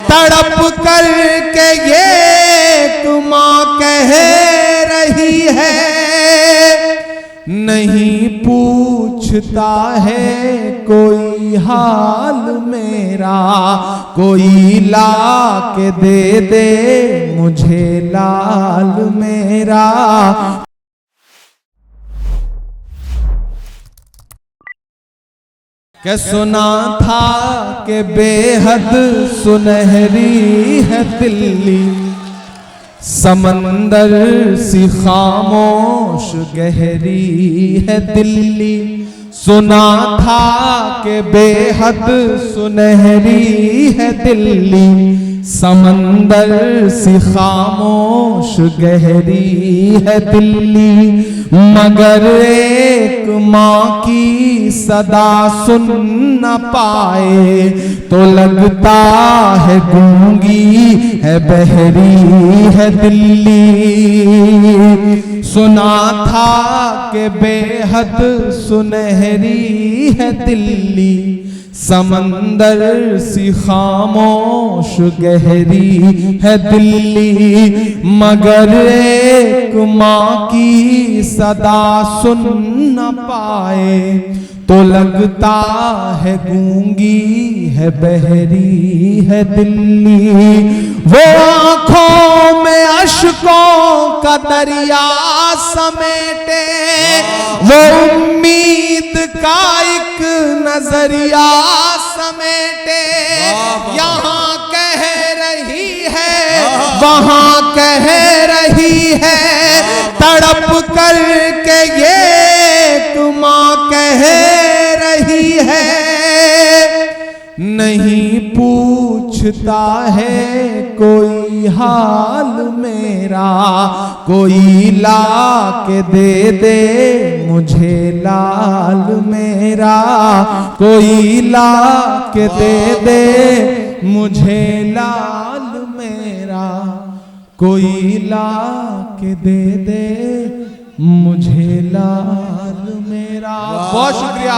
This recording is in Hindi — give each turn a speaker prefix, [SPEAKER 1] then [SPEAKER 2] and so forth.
[SPEAKER 1] तड़प कर के ये माँ कह रही है, नहीं पूछता है कोई हाल मेरा, कोई ला के दे दे मुझे लाल मेरा। के सुना था कि बेहद सुनहरी है दिल्ली, समंदर सी खामोश गहरी है दिल्ली। सुना था कि बेहद सुनहरी है दिल्ली, समंदर सी खामोश गहरी है दिल्ली। मगर एक माँ की सदा सुन न पाए तो लगता है गूंगी है बहरी है दिल्ली। सुना था कि बेहद सुनहरी है दिल्ली, समंदर सी खामोश गहरी है दिल्ली। मगर एक माँ की सदा सुन न पाए तो लगता है गूंगी है बहरी है दिल्ली। वो आंखों में अश्कों का दरिया समेटे, वो उम्मीद का एक नजरिया समेटे। यहाँ कह रही है वहाँ कह रही है, तड़प कर के ये माँ कह रही है, नहीं पूछता है कोई हाल मेरा, कोई ला के दे दे मुझे लाल मेरा, कोई ला के दे दे मुझे लाल मेरा, कोई ला के दे दे मुझे लाल मेरा। बहुत शुक्रिया।